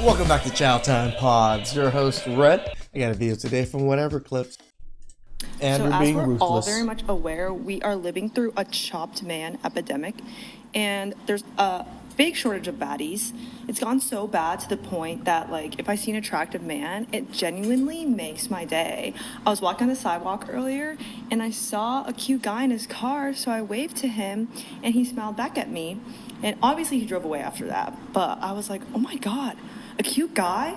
Welcome back to Chow Time Pods. Your host, Red. I got a video today from Whatever Clips. And So we're as being we're all ruthless. very much aware, we are living through a chopped man epidemic, and there's a big shortage of baddies. It's gone so bad to the point that, like, if I see an attractive man, it genuinely makes my day. I was walking on the sidewalk earlier, and I saw a cute guy in his car, so I waved to him, and he smiled back at me. And obviously he drove away after that, but I was like, oh my God, a cute guy?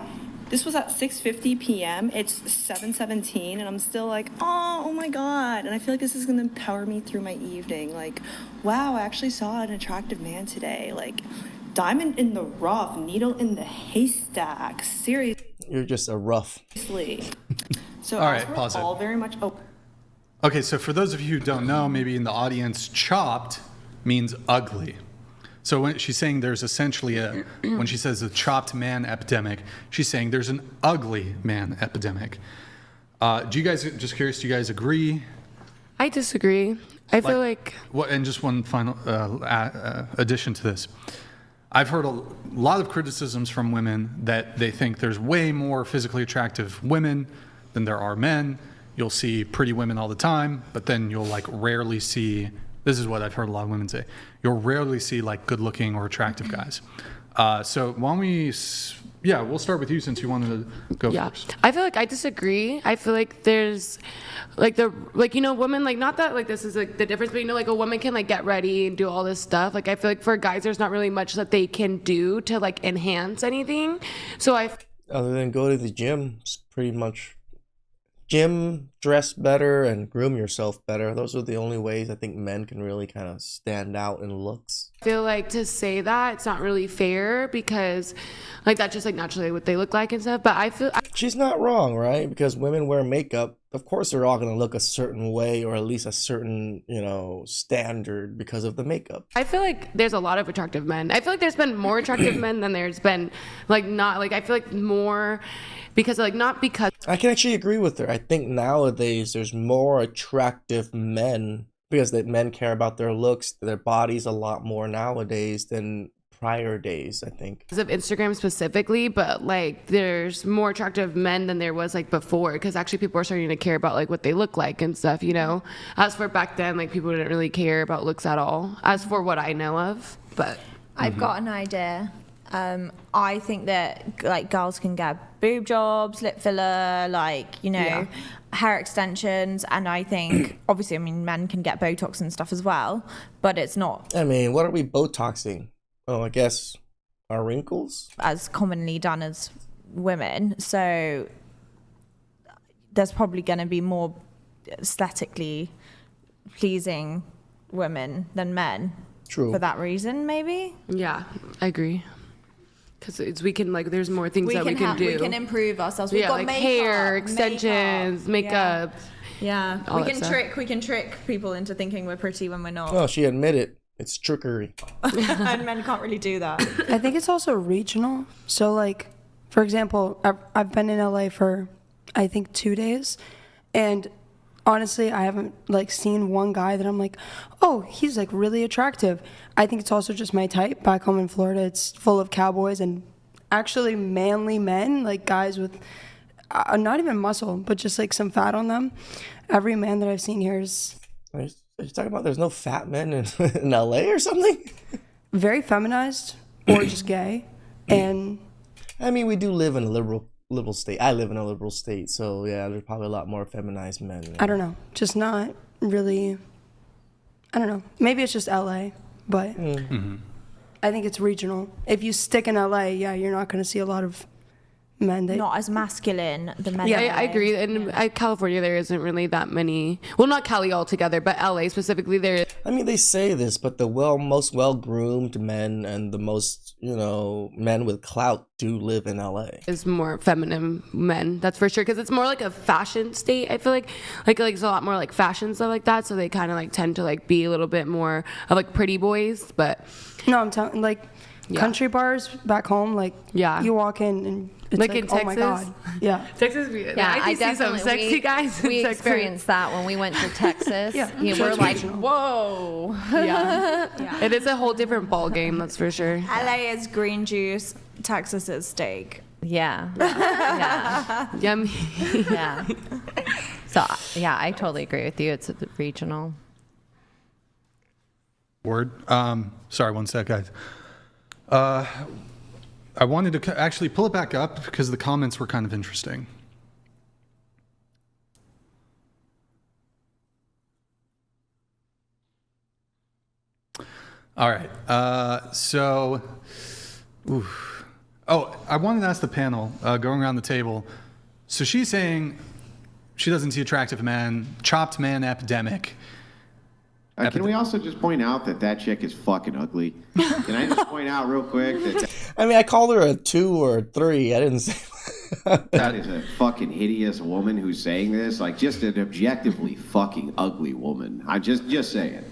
This was at 6:50 p.m. It's 7:17, and I'm still like, oh my God. And I feel like this is gonna power me through my evening. Like, wow, I actually saw an attractive man today. Like, diamond in the rough, needle in the haystack. Seriously. You're just a rough. So All as right, we're pause it. all very much Okay, so for those of you who don't know, maybe in the audience, chopped means ugly. So when she's saying there's essentially when she says a chopped man epidemic, she's saying there's an ugly man epidemic. Do you guys, just curious, do you guys agree? I disagree. I feel like What? And just one final addition to this. I've heard a lot of criticisms from women that they think there's way more physically attractive women than there are men. You'll see pretty women all the time, but then you'll like rarely see, this is what I've heard a lot of women say, you'll rarely see like good looking or attractive guys. So why don't we, we'll start with you since you wanted to go first. I feel like I disagree. I feel like there's women, like, not that like this is like the difference, but like a woman can like get ready and do all this stuff. Like I feel like for guys there's not really much that they can do to like enhance anything. So Other than go to the gym, it's pretty much gym, dress better, and groom yourself better. Those are the only ways I think men can really kind of stand out in looks. feel like to say that it's not really fair because like that's just like naturally what they look like and stuff. But I feel She's not wrong, right? Because women wear makeup. Of course, they're all going to look a certain way, or at least a certain, standard because of the makeup. I feel like there's a lot of attractive men. I feel like there's been more attractive men than there's been like not like I feel like more because like not because I can actually agree with her. I think nowadays there's more attractive men because that men care about their looks, their bodies a lot more nowadays than prior days, I think. of Instagram specifically, but like there's more attractive men than there was like before because actually people are starting to care about like what they look like and stuff, As for back then, like people didn't really care about looks at all, as for what I know of. But I've got an idea. I think that like girls can get boob jobs, lip filler, hair extensions, and I think obviously men can get Botox and stuff as well, but it's not I mean, what are we Botoxing? Oh, I guess our wrinkles? as commonly done as women, so there's probably going to be more aesthetically pleasing women than men. True. For that reason, maybe. yeah, I agree. Because we can like there's more things that we can do. We can improve ourselves. We've got like makeup, hair extensions, makeup. Yeah, all we that can stuff. trick people into thinking we're pretty when we're not. Oh, she admitted it's trickery. And men can't really do that. I think it's also regional. So, like, for example, I've been in LA for, I think, 2 days. And honestly, I haven't, like, seen one guy that I'm like, oh, he's, like, really attractive. I think it's also just my type. Back home in Florida, it's full of cowboys and actually manly men, like guys with not even muscle, but just, like, some fat on them. Every man that I've seen here is... Are you talking about there's no fat men in LA or something? very feminized or just gay. And I mean, we do live in a liberal state. I live in a liberal state, so yeah, there's probably a lot more feminized men. I don't know, just not really, I don't know. Maybe it's just LA, but I think it's regional. If you stick in LA, yeah, you're not going to see a lot of men that... Not as masculine, the men. Yeah, I agree. And California, there isn't really that many. Well, not Cali altogether, but LA specifically, there. I mean, they say this, but the most well-groomed men and the most, men with clout do live in LA. Is more feminine men, that's for sure, because it's more like a fashion state. I feel like it's a lot more like fashion stuff like that, so they kind of like tend to like be a little bit more of like pretty boys. But No, I'm telling, like, country bars back home, like, Yeah. you walk in and it's Like like, in oh my Texas? god, yeah. Texas, Yeah, I can see some sexy we, guys. in we Texas. experienced that when we went to Texas. Yeah, You so were it's like, regional. whoa. Yeah. It is a whole different ball game, that's for sure. LA is green juice, Texas is steak. Yeah. Yeah. Yummy. Yeah. So, yeah, I totally agree with you. It's regional. Word. Sorry, one sec, guys. I wanted to actually pull it back up because the comments were kind of interesting. All right. Oh, I wanted to ask the panel, going around the table. So she's saying she doesn't see attractive men, chopped man epidemic. Can we also just point out that that chick is fucking ugly? Can I just point out real quick that I mean, I called her a 2 or a 3. I didn't say that is a fucking hideous woman who's saying this? Like, just an objectively fucking ugly woman. I just saying.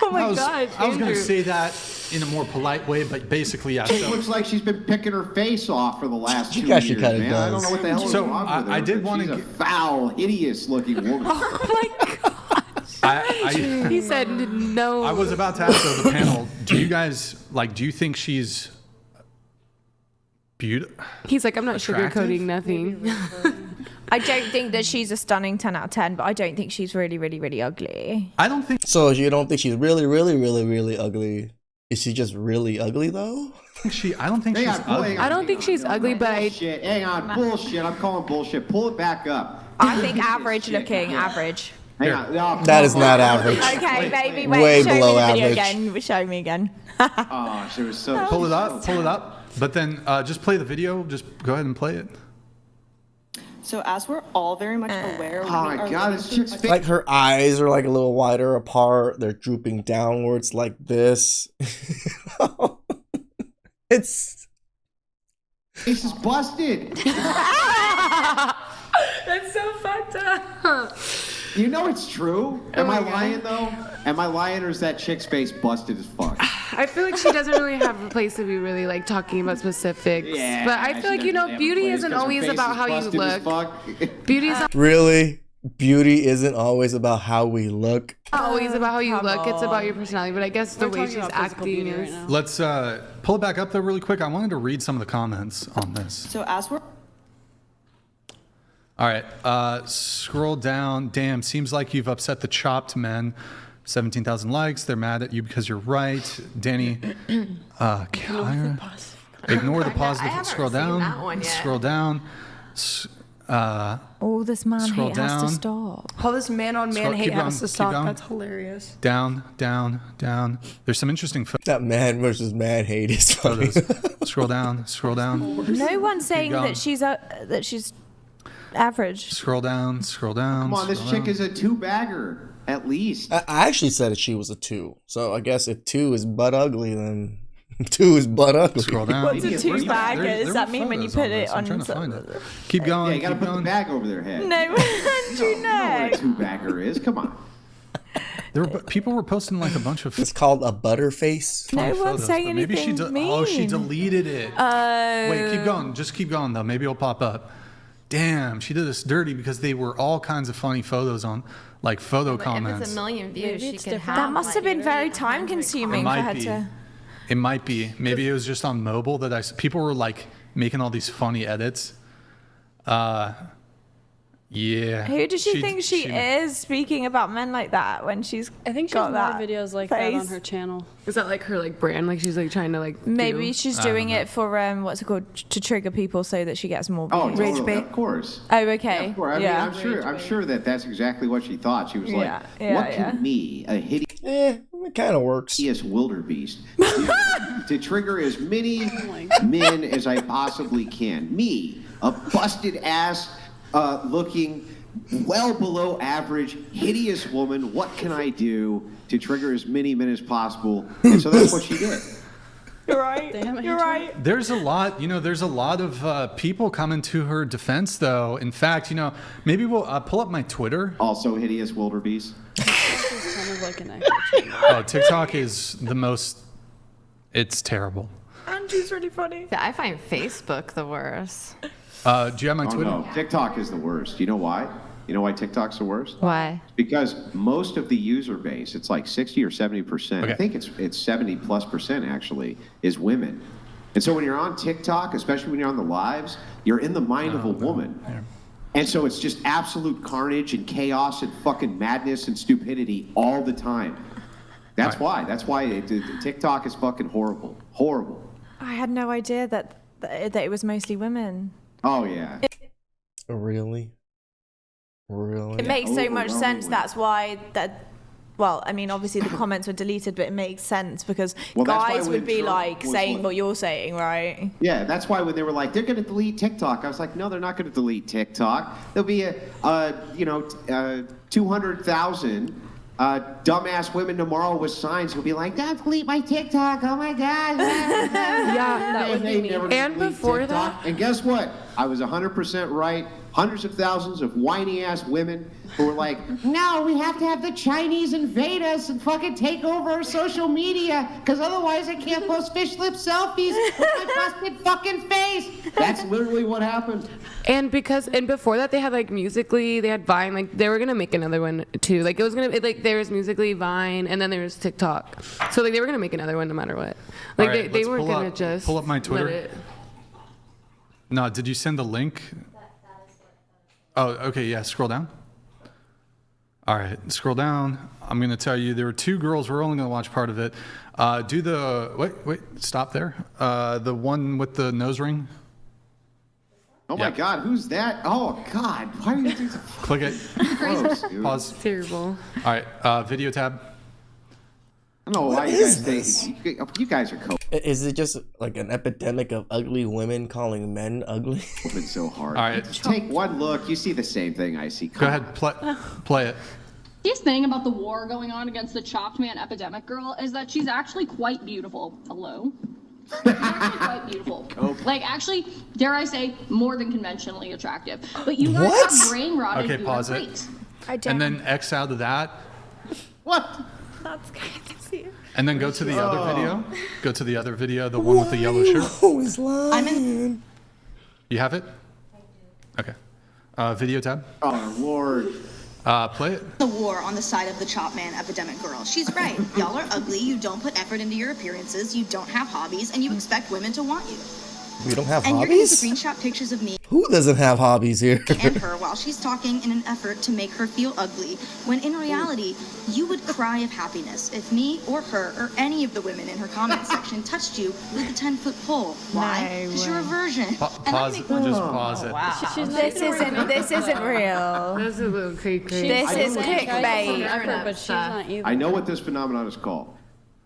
Oh my I was God, going to Andrew. say that in a more polite way, but basically, yeah. It So, looks like she's been picking her face off for the last She 2 actually years, kinda man. I don't does. know what the hell is So, wrong with her. I did but wanna she's a get- foul, hideous-looking woman. Oh my God. I He said no. I was about to ask though, the panel, do you guys, do you think she's beautiful? He's like, I'm not Attractive? sugarcoating nothing. I don't think that she's a stunning 10 out of 10, but I don't think she's really, really, really ugly. I don't think So you don't think she's really, really, really, really ugly? Is she just really ugly though? I don't think Hang she's on, hang ugly. on, I don't hang think on. she's ugly, but I. Bullshit. Hang on, bullshit. I'm calling bullshit. Pull it back up. I think average looking, average. Hang on. Oh, That is come not on. average. Okay, baby, Way wait, show me below the video average. again. Show me again. Oh, she was so. Pull it up. But then just play the video. Just go ahead and play it. So as we're all very much aware, Oh my we are god, living this through chick's a face. Like her eyes are like a little wider apart. They're drooping downwards like this. It's Face is busted. That's so fucked up. You know it's true. Am Oh I my God. lying though? Am I lying or is that chick's face busted as fuck? I feel like she doesn't really have a place to be really like talking about specifics. Yeah, but I feel like, she doesn't have a beauty place isn't 'cause her always face about is how you busted as look. fuck. Beauty's not really beauty isn't always about how we look. always about how you come look. It's about on. your personality. But I guess the way she's acting is. Let's pull it back up though really quick. I wanted to read some of the comments on this. So as we're All right, scroll down. Damn, seems like you've upset the chopped men. 17,000 likes. They're mad at you because you're right. Danny, Kyra, ignore the positive. haven't Scroll seen down. that one yet. Scroll down. All this man Scroll hate has to down. stop. All this man-on-man Scroll- hate keep has going, to keep stop. going. That's hilarious. Down, down, down. There's some interesting That man versus man hate is funny. photos. Scroll down, scroll down, No one's saying going. that she's average. scroll down, scroll down. Come on, this scroll chick down. is a 2-bagger at least. I actually said that she was a 2. So I guess if 2 is butt ugly, then 2 is butt ugly. Scroll down. What's a Where's two the- bagger? There- Does there that were mean when you photos put it this. I'm on? trying to find it. Keep going. Yeah, you gotta keep put the going. bag over their head. No, Andrew, You know no. what a 2-bagger is. Come on. People were posting like a bunch of It's called a butterface. No photos, one's saying but maybe anything she mean. Oh, she deleted it. Wait, keep going. Just keep going though. Maybe it'll pop up. Damn, she did us dirty because they were all kinds of funny photos on like photo If comments. it's a million views, she could have. That must have been very like, time consuming It for might her be. to. It might be. Maybe it was just on mobile that people were like making all these funny edits. Yeah. Who does she think she is speaking about men like that when she's I think she got has more that videos like that on face? her channel. Is that like her like brand? Like she's like trying to like. Maybe do- she's doing it for what's it called, to trigger people so that she gets more Oh, views. Rage totally, bait. of course. Oh, okay. Of course. I mean, I'm sure that that's exactly what she thought. She was like, Yeah, yeah, "What yeah. can me, a hideous It kind of works. wildebeest, do to trigger as many men as I possibly can? Me, a busted ass, looking, well below average, hideous woman. What can I do to trigger as many men as possible?" And so that's what she did. You're right. Damn it, You're Andrew. right. There's a lot, there's a lot of people coming to her defense, though. In fact, maybe we'll pull up my Twitter. Also, hideous wildebeest. It's kind of like an actual channel. Oh, TikTok is the most, it's terrible. She's really funny. Yeah, I find Facebook the worst. Do you have my Oh Twitter? no, TikTok is the worst. You know why? You know why TikTok's the worst? Why? Because most of the user base, it's like 60 or 70%. Okay. I think it's 70+% actually, is women. And so when you're on TikTok, especially when you're on the lives, you're in the mind of a woman. Yeah. And so it's just absolute carnage and chaos and fucking madness and stupidity all the time. That's why. That's why TikTok is fucking horrible. Horrible. I had no idea that it was mostly women. Oh yeah. Really? Really? It makes so much sense. Overwhelmingly. That's why that. Well, I mean, obviously the comments were deleted, but it makes sense because Well, that's why guys when would be Trump like was saying like- what you're saying, right? Yeah, that's why when they were like, they're going to delete TikTok, I was like, no, they're not going to delete TikTok. There'll be 200,000 dumbass women tomorrow with signs who'll be like, don't delete my TikTok. Oh my God. Yeah, They never And delete before TikTok. And guess what? I was 100% right. Hundreds of thousands of whiny ass women who were like, no, we have to have the Chinese invade us and fucking take over our social media because otherwise I can't post fish lip selfies with my busted fucking face. That's literally what happened. And before that they had like Musically, they had Vine, like they were gonna make another one too. Like it was gonna like there was Musically, Vine, and then there was TikTok. So like they were gonna make another one no matter what. Like All right, they let's weren't pull gonna up- just pull up my let Twitter. it- No, did you send the link? Oh, okay, yeah, scroll down. All right, scroll down. I'm going to tell you there were two girls. We're only going to watch part of it. Do the, wait, stop there. The one with the nose ring. Oh my Yeah. God, who's that? Oh God, why are you doing so Click it. gross, dude? Pause. Terrible. All right, video tab. I don't know why you is guys this? think you guys are Is it just like an epidemic of ugly women calling men ugly? coping so hard. All right. Just take one look. You see the same thing I see. Go ahead, play it. This thing about the war going on against the chopped man epidemic girl is that she's actually quite beautiful. Hello? She's actually quite beautiful. Like, actually, dare I say, more than conventionally attractive. But you guys What? have brain rotted. Okay, you pause are it. great. I don't. And then X out of that, What? That's good to see. and then go to the other video. Go to the other video, the one with the yellow shirt. Who is lying? You have it? Okay. Video tab. Oh Lord. Play it. The war on the side of the chop man epidemic girl. She's right. Y'all are ugly. You don't put effort into your appearances. You don't have hobbies, and you expect women to want you. We don't have And you're gonna hobbies? screenshot pictures of me Who doesn't have hobbies here? and her while she's talking in an effort to make her feel ugly, when in reality, you would cry of happiness if me or her or any of the women in her comment section touched you with a 10-foot pole. Why? No Because you're a way. virgin. And I Pause. make Just pause it. This isn't real. That's a little creepy. This is clickbait. But she's not either. I know what this phenomenon is called.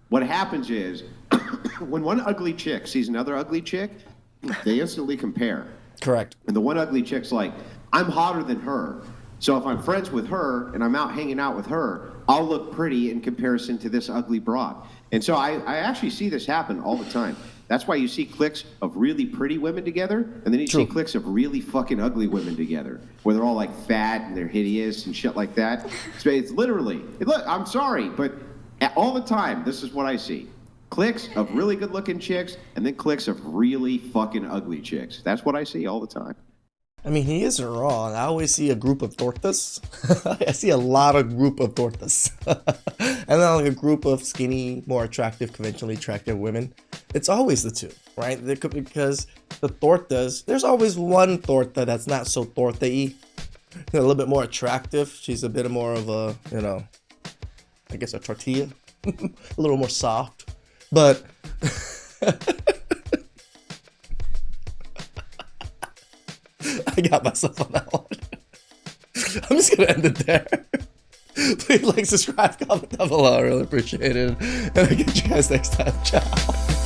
What happens is, when one ugly chick sees another ugly chick, they instantly compare. Correct. And the one ugly chick's like, I'm hotter than her. So if I'm friends with her and I'm out hanging out with her, I'll look pretty in comparison to this ugly broad. And so I actually see this happen all the time. That's why you see cliques of really pretty women together, and then you see cliques of really fucking ugly women together, where they're all like fat and they're hideous and shit like that. So it's literally, look, I'm sorry, but all the time, this is what I see. Cliques of really good looking chicks, and then cliques of really fucking ugly chicks. That's what I see all the time. I mean, he isn't wrong. I always see a group of tortas. I see a lot of group of tortas. And then like a group of skinny, more attractive, conventionally attractive women. It's always the two, right? Because the tortas, there's always one torta that's not so torta-y. A little bit more attractive. She's a bit more of a, I guess a tortilla. A little more soft. But I got myself on that one. I'm just gonna end it there. Please like, subscribe, comment down below. I really appreciate it. And I'll get you guys next time. Ciao.